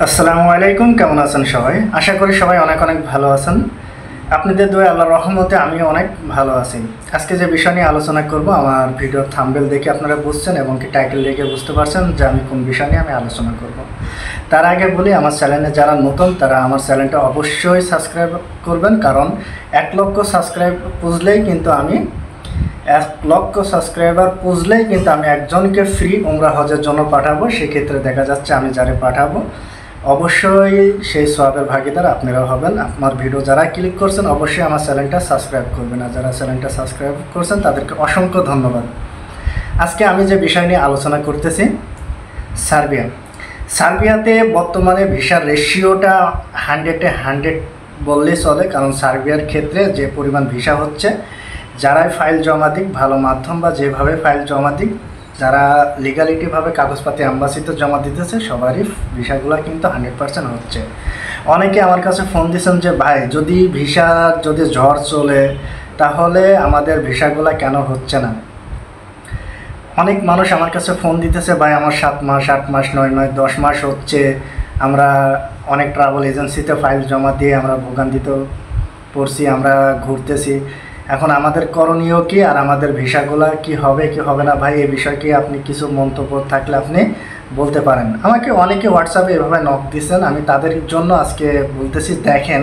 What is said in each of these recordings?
আসসালামু আলাইকুম, কেমন আছেন সবাই? আশা করি সবাই অনেক অনেক ভালো আছেন। আপনাদের দোয়া আল্লাহর রহমতে আমিও অনেক ভালো আছি। আজকে যে বিষয় নিয়ে আলোচনা করব, আমার ভিডিওর থাম্বনেল দেখে আপনারা বুঝছেন এবং কি টাইটেল দেখে বুঝতে পারছেন যে আমি কোন বিষয় নিয়ে আলোচনা করব। তার আগে বলি, আমার চ্যানেলে যারা নতুন তারা আমার চ্যানেলটা অবশ্যই সাবস্ক্রাইব করবেন, কারণ 1 লক্ষ সাবস্ক্রাইব পুজলেই কিন্তু আমি 1 লক্ষ সাবস্ক্রাইবার পুজলেই কিন্তু আমি একজনকে ফ্রি উমরা হজের জন্য পাঠাবো। সেক্ষেত্রে দেখা যাচ্ছে আমি যারে পাঠাবো অবশ্যই সেই সওয়াবের ভাগিদার আপনারাও হবেন। আমার ভিডিও যারা ক্লিক করছেন অবশ্যই আমার চ্যানেলটা সাবস্ক্রাইব করবেন, আর যারা চ্যানেলটা সাবস্ক্রাইব করছেন তাদেরকে অসংখ্য ধন্যবাদ। আজকে আমি যে বিষয় নিয়ে আলোচনা করতেছি, সার্বিয়াতে বর্তমানে ভিসার রেশিওটা 100-এ 100 বললেই চলে, কারণ সার্বিয়ার ক্ষেত্রে যে পরিমাণ ভিসা হচ্ছে, যারাই ফাইল জমা দিক ভালো মাধ্যম বা যেভাবে ফাইল জমা দিক, যারা লিগালিটিভাবে কাগজপাতি অ্যাম্বাসিতে জমা দিতেছে সবারই ভিসাগুলো কিন্তু 100% হচ্ছে। অনেকে আমার কাছে ফোন দিয়েছেন যে ভাই, যদি ঝড় চলে তাহলে আমাদের ভিসাগুলো কেন হচ্ছে না। অনেক মানুষ আমার কাছে ফোন দিতেছে, ভাই আমার 7 মাস 8 মাস 9 মাস 10 মাস হচ্ছে, আমরা অনেক ট্রাভেল এজেন্সিতে ফাইল জমা দিয়ে আমরা ভোগান্তিতে পড়ছি, আমরা ঘুরতেছি, এখন আমাদের করণীয় কি আর আমাদের ভিসাগুলা কি হবে কি হবে না। ভাই, এই বিষয়ে কি আপনি কিছু মন্তব্য থাকলে আপনি বলতে পারেন। আমাকে অনেকে হোয়াটসঅ্যাপে এভাবে নক দিচ্ছেন, আমি তাদের জন্য আজকে বলতেছি। দেখেন,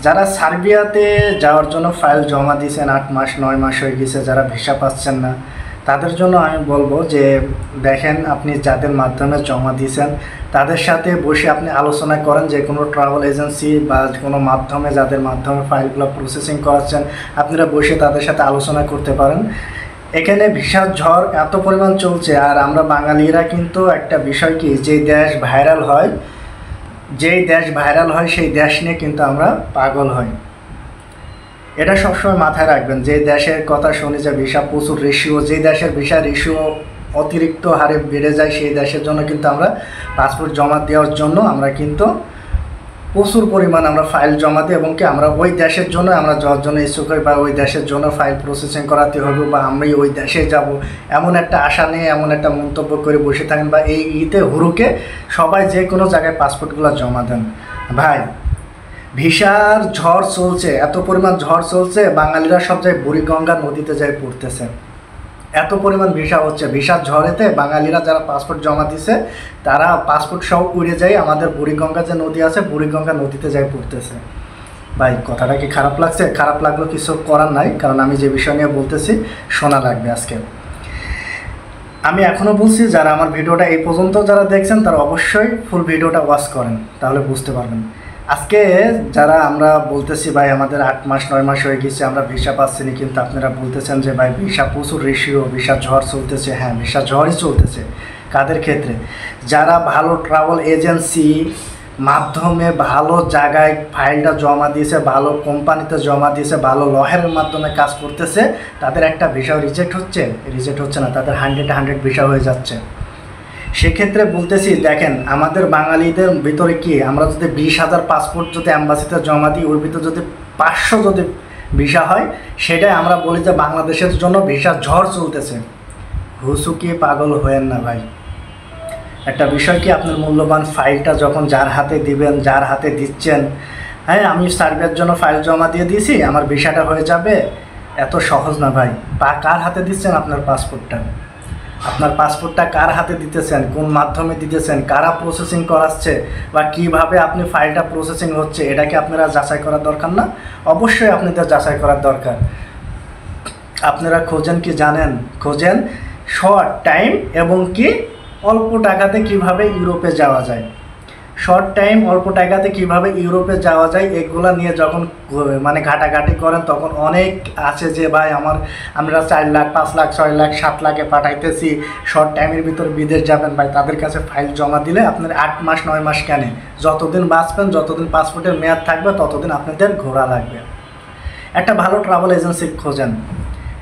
যারা সার্বিয়াতে যাওয়ার জন্য ফাইল জমা দিয়েছেন 8 মাস 9 মাস হয়ে গেছে, যারা ভিসা পাচ্ছেন না, তাদের জন্য আমি বলবো যে দেখেন, আপনি যাদের মাধ্যমে জমা দিয়েছেন তাদের সাথে বসে আপনি আলোচনা করেন। যে কোনো ট্রাভেল এজেন্সি বা কোনো মাধ্যমে যাদের মাধ্যমে ফাইলগুলো প্রসেসিং করাচ্ছেন, আপনারা বসে তাদের সাথে আলোচনা করতে পারেন। এখানে ভিসার ঝড় এত পরিমাণ চলছে, আর আমরা বাঙালিরা কিন্তু একটা বিষয় কি, যেই দেশ ভাইরাল হয় সেই দেশ নিয়ে কিন্তু আমরা পাগল হই। এটা সবসময় মাথায় রাখবেন। যে দেশের কথা শুনি যে ভিসা প্রচুর রেশিও, যে দেশের ভিসা রেশিও অতিরিক্ত হারে বেড়ে যায়, সেই দেশের জন্য কিন্তু আমরা পাসপোর্ট জমা দেওয়ার জন্য আমরা কিন্তু প্রচুর পরিমাণ আমরা ফাইল জমা দিই, এবং কি আমরা ওই দেশের জন্য আমরা যাওয়ার জন্য ইচ্ছুক হই, বা ওই দেশের জন্য ফাইল প্রসেসিং করাতে হবে, বা আমি ওই দেশে যাব এমন একটা আশা নিয়ে এমন একটা মন্তব্য করে বসে থাকেন, বা এই ঈদে হুরুকে সবাই যে কোনো জায়গায় পাসপোর্টগুলো জমা দেন। ভাই, ভিসার ঝড় চলছে, এত পরিমাণ ঝড় চলছে, বাঙালিরা সব জায়গায় বুড়িগঙ্গা নদীতে যায় পড়তেছে। এত পরিমাণ ভিসা হচ্ছে, ভিসার ঝড়েতে বাঙালিরা যারা পাসপোর্ট জমা দিছে তারা পাসপোর্ট সহ উড়ে যায় আমাদের বুড়িগঙ্গা যে নদী আছে, বুড়িগঙ্গা নদীতে যায় পড়তেছে। ভাই, কথাটা কি খারাপ লাগছে? খারাপ লাগলো, কিছু করার নাই, কারণ আমি যে বিষয় নিয়ে বলতেছি শোনা লাগবে আজকে। আমি এখনও বলছি, যারা আমার ভিডিওটা এই পর্যন্ত যারা দেখছেন তারা অবশ্যই ফুল ভিডিওটা ওয়াচ করেন, তাহলে বুঝতে পারবেন। আজকে যারা আমরা বলতেছি ভাই আমাদের 8 মাস 9 মাস হয়ে গেছে আমরা ভিসা পাচ্ছি না, কিন্তু আপনারা বলতেছেন যে ভাই ভিসা প্রচুর রেশিও, ভিসা ঝড় চলতেছে। হ্যাঁ, ভিসা ঝড়ই চলতেছে। কাদের ক্ষেত্রে? যারা ভালো ট্রাভেল এজেন্সি মাধ্যমে ভালো জায়গায় ফাইলটা জমা দিয়েছে, ভালো কোম্পানিতে জমা দিয়েছে, ভালো লয়ারের মাধ্যমে কাজ করতেছে, তাদের একটা ভিসা রিজেক্ট হচ্ছে না, তাদের 100-100 ভিসা হয়ে যাচ্ছে। সেক্ষেত্রে বলতেছি, দেখেন আমাদের বাঙালিদের ভিতরে কি, আমরা যদি 20,000 পাসপোর্ট যদি অ্যাম্বাসিতে জমা দিই, ওর ভিতরে যদি 500 যদি ভিসা হয়, সেটাই আমরা বলি যে বাংলাদেশের জন্য ভিসা ঝড় চলতেছে। হুসুকিয়ে পাগল হয়েন না ভাই। একটা বিষয় কি, আপনার মূল্যবান ফাইলটা যখন যার হাতে দিবেন, যার হাতে দিচ্ছেন, হ্যাঁ আমি সার্বিয়ার জন্য ফাইল জমা দিয়ে দিয়েছি, আমার ভিসাটা হয়ে যাবে, এত সহজ না ভাই। কার হাতে দিচ্ছেন আপনার পাসপোর্টটা? আপনার পাসপোর্টটা কার হাতে দিতেছেন, কোন মাধ্যমে দিতেছেন, কারা প্রসেসিং করাচ্ছে, বা কিভাবে আপনি ফাইলটা প্রসেসিং হচ্ছে, এটা কি আপনারা যাচাই করার দরকার না? অবশ্যই আপনাদের যাচাই করার দরকার। আপনারা খোঁজেন কি জানেন? খোঁজেন শর্ট টাইম এবং কি অল্প টাকাতে কিভাবে ইউরোপে যাওয়া যায়। শর্ট টাইম অল্প টাকাতে কিভাবে ইউরোপে যাওয়া যায়, এগুলো নিয়ে যখন মানে ঘাটাঘাটি করেন, তখন অনেক আছে যে ভাই আমরা 4 লাখ 5 লাখ 6 লাখ 7 লাখে পাঠাইতেছি, শর্ট টাইমের ভিতরে বিদেশ যাবেন। ভাই, তাদের কাছে ফাইল জমা দিলে আপনার 8 মাস 9 মাস কেন, যতদিন বাঁচবেন, যতদিন পাসপোর্টের মেয়াদ থাকবে, ততদিন আপনাদের ঘোরা লাগবে। একটা ভালো ট্রাভেল এজেন্সি খোঁজেন।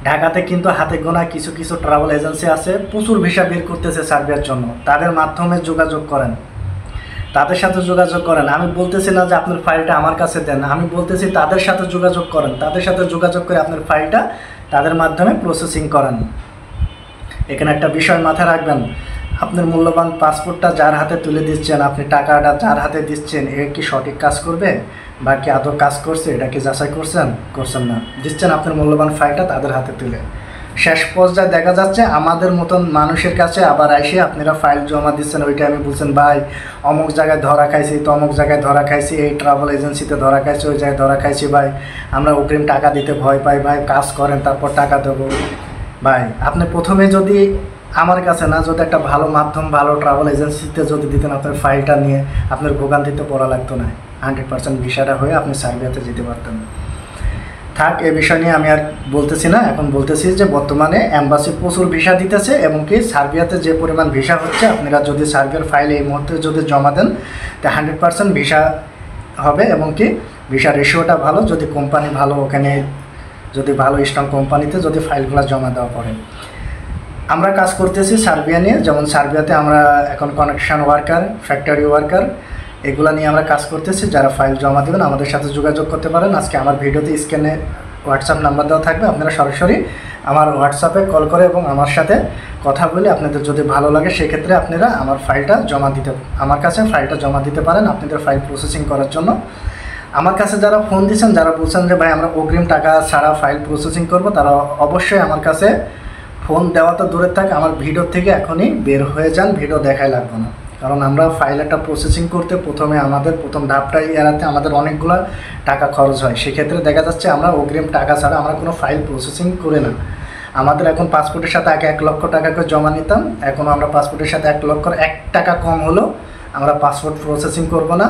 ঢাকাতে কিন্তু হাতে গোনা কিছু কিছু ট্রাভেল এজেন্সি আছে, প্রচুর ভিসা বের করতেছে সার্বিয়ার জন্য, তাদের মাধ্যমে যোগাযোগ করেন, তাদের সাথে যোগাযোগ করেন। আমি বলতেছি না যে আপনার ফাইলটা আমার কাছে দেন, আমি বলতেছি তাদের সাথে যোগাযোগ করেন, তাদের সাথে যোগাযোগ করে আপনার ফাইলটা তাদের মাধ্যমে প্রসেসিং করেন। এখানে একটা বিষয় মাথায় রাখবেন, আপনার মূল্যবান পাসপোর্টটা যার হাতে তুলে দিচ্ছেন, আপনি টাকাটা যার হাতে দিচ্ছেন, এ কি সঠিক কাজ করবে বা কি আদৌ কাজ করছে, এটা কি যাচাই করছেন না, দিচ্ছেন আপনার মূল্যবান ফাইলটা তাদের হাতে তুলে। শেষ পর্যায়ে দেখা যাচ্ছে আমাদের মতন মানুষের কাছে আবার এসে আপনারা ফাইল জমা দিচ্ছেন, ওইটা আমি বলছেন ভাই অমুক জায়গায় ধরা খাইছি, তো অমুক জায়গায় ধরা খাইছি, এই ট্রাভেল এজেন্সিতে ধরা খাইছি, ওই জায়গায় ধরা খাইছি ভাই, আমরা অগ্রিম টাকা দিতে ভয় পাই ভাই, কাজ করেন তারপর টাকা দেবো। ভাই আপনি প্রথমে যদি আমার কাছে না, যদি একটা ভালো মাধ্যম, ভালো ট্রাভেল এজেন্সিতে যদি দিতেন, আপনার ফাইলটা নিয়ে আপনার ভোগান্তিতে পড়া লাগতো না, 100% ভিসাটা হয়ে আপনি সার্বিয়াতে যেতে পারতেন। থাক, এ বিষয় নিয়ে আমি আর বলতেছি না। এখন বলতেছি যে বর্তমানে অ্যাম্বাসি প্রচুর ভিসা দিতেছে, এবং কি সার্বিয়াতে যে পরিমাণ ভিসা হচ্ছে, আপনারা যদি সার্বিয়ার ফাইল এই মুহূর্তে যদি জমা দেন তা 100% ভিসা হবে, এবং কি ভিসা রেশিওটা ভালো, যদি কোম্পানি ভালো, ওখানে যদি ভালো স্ট্রং কোম্পানিতে যদি ফাইলগুলো জমা দেওয়া পড়ে। আমরা কাজ করতেছি সার্বিয়া নিয়ে, যেমন সার্বিয়াতে আমরা এখন কনেকশন ওয়ার্কার, ফ্যাক্টরি ওয়ার্কার, এগুলো নিয়ে আমরা কাজ করতেছি। যারা ফাইল জমা দেবেন আমাদের সাথে যোগাযোগ করতে পারেন। আজকে আমার ভিডিওতে স্ক্রিনে হোয়াটসঅ্যাপ নাম্বার দেওয়া থাকবে, আপনারা সরাসরি আমার হোয়াটসঅ্যাপে কল করে এবং আমার সাথে কথা বলে আপনাদের যদি ভালো লাগে সেক্ষেত্রে আপনারা আমার কাছে ফাইলটা জমা দিতে পারেন আপনাদের ফাইল প্রসেসিং করার জন্য। আমার কাছে যারা ফোন দিচ্ছেন, যারা বলছেন যে ভাই আমরা অগ্রিম টাকা ছাড়া ফাইল প্রসেসিং করব, তারা অবশ্যই আমার কাছে ফোন দেওয়া তো দূরের থাকে, আমার ভিডিও থেকে এখনই বের হয়ে যান, ভিডিও দেখাই লাগবে না। কারণ আমরা ফাইল একটা প্রসেসিং করতে প্রথমে আমাদের প্রথম ধাপটাই এড়াতে আমাদের অনেকগুলো টাকা খরচ হয়। সেক্ষেত্রে দেখা যাচ্ছে আমরা অগ্রিম টাকা ছাড়া আমরা কোনো ফাইল প্রসেসিং করে না। আমাদের এখন পাসপোর্টের সাথে আগে 1 লক্ষ টাকা করে জমা নিতাম, এখনও আমরা পাসপোর্টের সাথে 1 লক্ষর 1 টাকা কম হলো আমরা পাসপোর্ট প্রসেসিং করব না।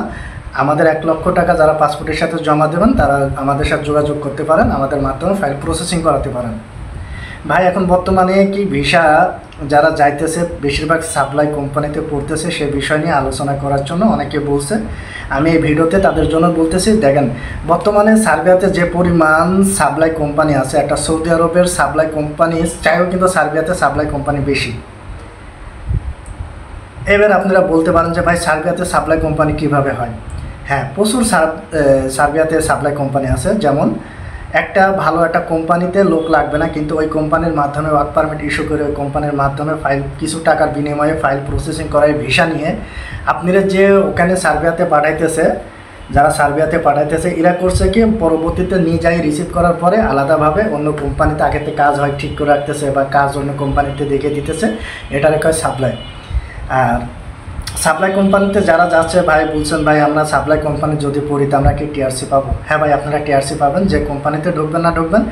আমাদের 1 লক্ষ টাকা যারা পাসপোর্টের সাথে জমা দেবেন তারা আমাদের সাথে যোগাযোগ করতে পারেন, আমাদের মাধ্যমে ফাইল প্রসেসিং করাতে পারেন। ভাই এখন বর্তমানে কি ভিসা যারা যাইতেছে বেশিরভাগ সাপ্লাই কোম্পানিতে পড়তেছে, সে বিষয় নিয়ে আলোচনা করার জন্য অনেকে বলছে। আমি এই ভিডিওতে তাদের জন্য বলতেছি, দেখেন বর্তমানে সার্বিয়াতে যে পরিমাণ সাপ্লাই কোম্পানি আছে, একটা সৌদি আরবের সাপ্লাই কোম্পানি চাইও কিন্তু সার্বিয়াতে সাপ্লাই কোম্পানি বেশি। এবার আপনারা বলতে পারেন যে ভাই সার্বিয়াতে সাপ্লাই কোম্পানি কিভাবে হয়? হ্যাঁ, প্রচুর সার্বিয়াতে সাপ্লাই কোম্পানি আছে। যেমন একটা ভালো একটা কোম্পানিতে লোক লাগবে না, কিন্তু ওই কোম্পানির মাধ্যমে ওয়ার্ক পারমিট ইস্যু করে ওই কোম্পানির মাধ্যমে ফাইল কিছু টাকার বিনিময়ে ফাইল প্রসেসিং করায় ভিসা নিয়ে আপনারা যে ওখানে সার্বিয়াতে পাঠাইতেছে, যারা সার্বিয়াতে পাঠাইতেছে এরা করছে কি পরবর্তীতে নিয়ে যাই রিসিভ করার পরে আলাদাভাবে অন্য কোম্পানিতে আগেতে কাজ হয় ঠিক করে রাখতেছে বা কাজ অন্য কোম্পানিতে দেখে দিতেছে, এটারে কয় সাপ্লাই। আর সাপ্লাই কোম্পানিতে যারা যাচ্ছে ভাই বলছেন ভাই আমরা সাপ্লাই কোম্পানি যদি পড়ি তো আমরা কি টিআরসি পাবো? হ্যাঁ ভাই, আপনারা টিআরসি পাবেন। যে কোম্পানিতে ঢুকবেন না ঢুকবেন,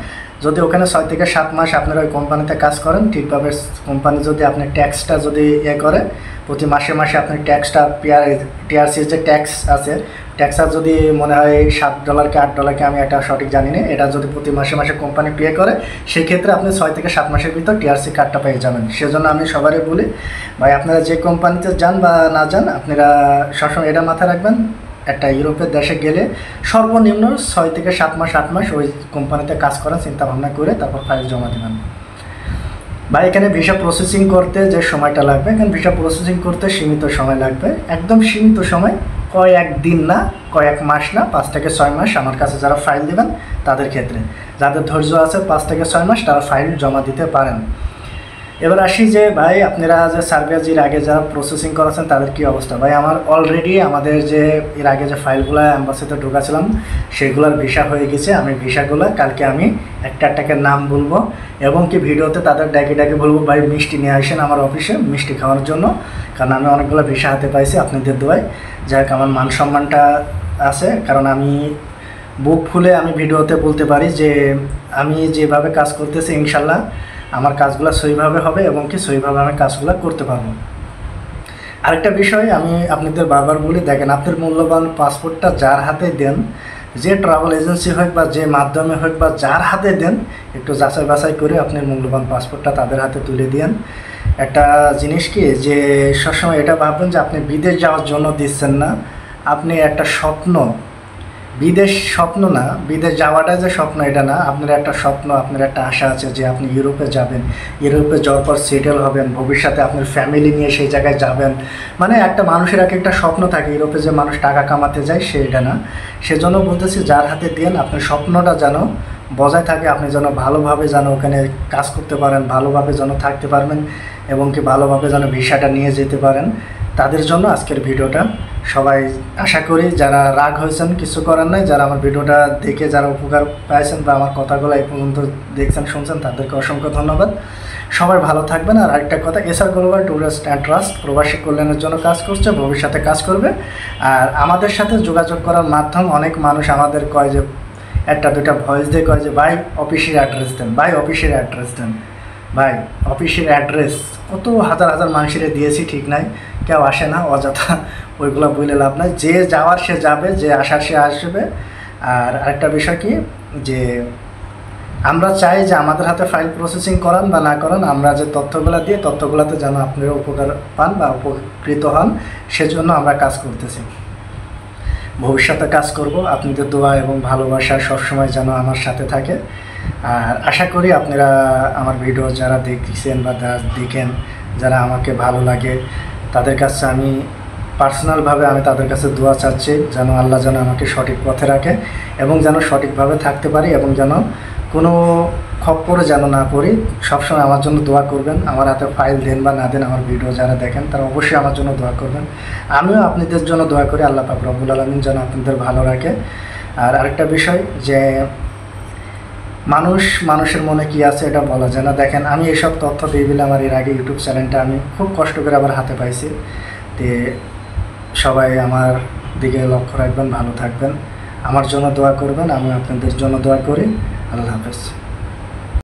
যদি ওখানে 6 থেকে 7 মাস আপনারা ওই কোম্পানিতে কাজ করেন ঠিকভাবে, কোম্পানি যদি আপনি ট্যাক্সটা যদি করে প্রতি মাসে মাসে আপনি ট্যাক্সটা টিআরসির যে ট্যাক্স আছে, ট্যাক্সটা যদি মনে হয় $7 কি $8 কি আমি এটা সঠিক জানি না, এটা যদি প্রতি মাসে মাসে কোম্পানি পে করে সেক্ষেত্রে আপনি 6 থেকে 7 মাসের ভিতর টিআরসি কার্ডটা পেয়ে যাবেন। সেজন্য আমি সবারই বলি ভাই আপনারা যে কোম্পানিতে যান বা না যান, আপনারা সবসময় এটা মাথায় রাখবেন, একটা ইউরোপের দেশে গেলে সর্বনিম্ন 6 থেকে 7 মাস 8 মাস ওই কোম্পানিতে কাজ করার চিন্তা ভাবনা করে তারপর ফাইল জমা দেবেন। ভাই এখানে ভিসা প্রসেসিং করতে যে সময়টা লাগবে, এখানে ভিসা প্রসেসিং করতে সীমিত সময় লাগবে, একদম সীমিত সময়, কয়েক দিন না, কয়েক মাস না, 5 থেকে 6 মাস। আমার কাছে যারা ফাইল দেবেন তাদের ক্ষেত্রে, যাদের ধৈর্য আছে 5 থেকে 6 মাস তারা ফাইল জমা দিতে পারেন। এবার আসি যে ভাই আপনারা যে সার্বিয়ার আগে যারা প্রসেসিং করেছেন তাদের কী অবস্থা? ভাই আমার অলরেডি আমাদের যে এর আগে যে ফাইলগুলো অ্যাম্বাসিতে ঢোকাছিলাম সেগুলোর ভিসা হয়ে গেছে। আমি ভিসাগুলো কালকে আমি একটা নাম বলবো এবং কি ভিডিওতে তাদের ডাকে বলবো ভাই মিষ্টি নিয়ে আসেন আমার অফিসে মিষ্টি খাওয়ার জন্য, কারণ আমি অনেকগুলো ভিসা হাতে পাইছি আপনাদের দোয়ায়। যাই হোক আমার মান সম্মানটা আছে, কারণ আমি বুক ফুলে আমি ভিডিওতে বলতে পারি যে আমি যেভাবে কাজ করতেছি ইনশাল্লাহ আমার কাজগুলো সহিভাবে হবে এবং কি সহিভাবে আমি কাজগুলো করতে পারবো। আরেকটা বিষয় আমি আপনাদের বারবার বলি, দেখেন আপনার মূল্যবান পাসপোর্টটা যার হাতে দেন, যে ট্রাভেল এজেন্সি হোক বা যে মাধ্যমে হোক বা যার হাতে দেন, একটু যাচাই বাছাই করে আপনার মূল্যবান পাসপোর্টটা তাদের হাতে তুলে দিন। একটা জিনিস কি যে সবসময় এটা ভাববেন যে আপনি বিদেশ যাওয়ার জন্য দিচ্ছেন না, আপনি একটা স্বপ্ন, বিদেশ স্বপ্ন না, বিদেশ যাওয়াটা যে স্বপ্ন এটা না, আপনার একটা স্বপ্ন, আপনার একটা আশা আছে যে আপনি ইউরোপে যাবেন, ইউরোপে যাওয়ার পর সেটেল হবেন, ভবিষ্যতে আপনার ফ্যামিলি নিয়ে সেই জায়গায় যাবেন। মানে একটা মানুষের একটা স্বপ্ন থাকে, ইউরোপে যে মানুষ টাকা কামাতে যায় সেটা না। সেজন্য বলতেছি যার হাতে দেন আপনার স্বপ্নটা যেন বজায় থাকে, আপনি যেন ভালোভাবে যেন ওখানে কাজ করতে পারেন, ভালোভাবে যেন থাকতে পারবেন, এবং কি ভালোভাবে যেন ভিসাটা নিয়ে যেতে পারেন, তাদের জন্য আজকের ভিডিওটা। সবাই আশা করি যারা রাগ হয়েছেন কিছু করার নাই, যারা আমার ভিডিওটা দেখে যারা উপকার পাইছেন বা আমার কথাগুলো এই পর্যন্ত দেখছেন শুনছেন তাদেরকে অসংখ্য ধন্যবাদ। সবাই ভালো থাকবেন। আর আরেকটা কথা, SR global tourist and trust প্রবাসী কল্যাণের জন্য কাজ করছে, ভবিষ্যতে কাজ করবে। আর আমাদের সাথে যোগাযোগ করার মাধ্যম অনেক মানুষ আমাদের কয় যে একটা দুটা ভয়েস দিয়ে কয় যে ভাই অফিসের অ্যাড্রেস দেন, ভাই অফিসের অ্যাড্রেস দেন। ভাই অফিসের অ্যাড্রেস কত হাজার হাজার মানুষের দিয়েছি, ঠিক নাই, কেউ আসে না, অযথা ওইগুলো বলে লাভ নাই। যে যাওয়ার সে যাবে, যে আসার সে আসবে। আর আরেকটা বিষয় কি, যে আমরা চাই যে আমাদের হাতে ফাইল প্রসেসিং করান বা না করান, আমরা যে তথ্যগুলো দিয়ে তথ্যগুলোতে যেন আপনারা উপকার পান বা উপকৃত হন, সেজন্য আমরা কাজ করতেছি, ভবিষ্যতে কাজ করব। আপনাদের দোয়া এবং ভালোবাসা সবসময় যেন আমার সাথে থাকে। আর আশা করি আপনারা আমার ভিডিও যারা দেখছেন বা দেখেন, যারা আমাকে ভালো লাগে, তাদের কাছে আমি পার্সোনালভাবে আমি তাদের কাছে দোয়া চাচ্ছি যেন আল্লাহ যেন আমাকে সঠিক পথে রাখে এবং যেন সঠিকভাবে থাকতে পারি এবং যেন কোনো খপ্পরে যেন না পড়ি। সবসময় আমার জন্য দোয়া করবেন। আমার হাতে ফাইল দেন বা না দেন, আমার ভিডিও যারা দেখেন তারা অবশ্যই আমার জন্য দোয়া করবেন। আমিও আপনাদের জন্য দোয়া করি, আল্লাহ পাক রব্বুল আলামিন যেন আপনাদের ভালো রাখে। আর আরেকটা বিষয়, যে মানুষের মনে কি আছে এটা বলা যায় না। দেখেন, আমি এইসব তথ্য দিই বলে আমার এর আগে ইউটিউব চ্যানেলটা আমি খুব কষ্ট করে আবার হাতে পাইছি। তে সবাই আমার দিকে লক্ষ্য রাখবেন, ভালো থাকবেন, আমার জন্য দোয়া করবেন, আমি আপনাদের জন্য দোয়া করি। আল্লাহ হাফেজ।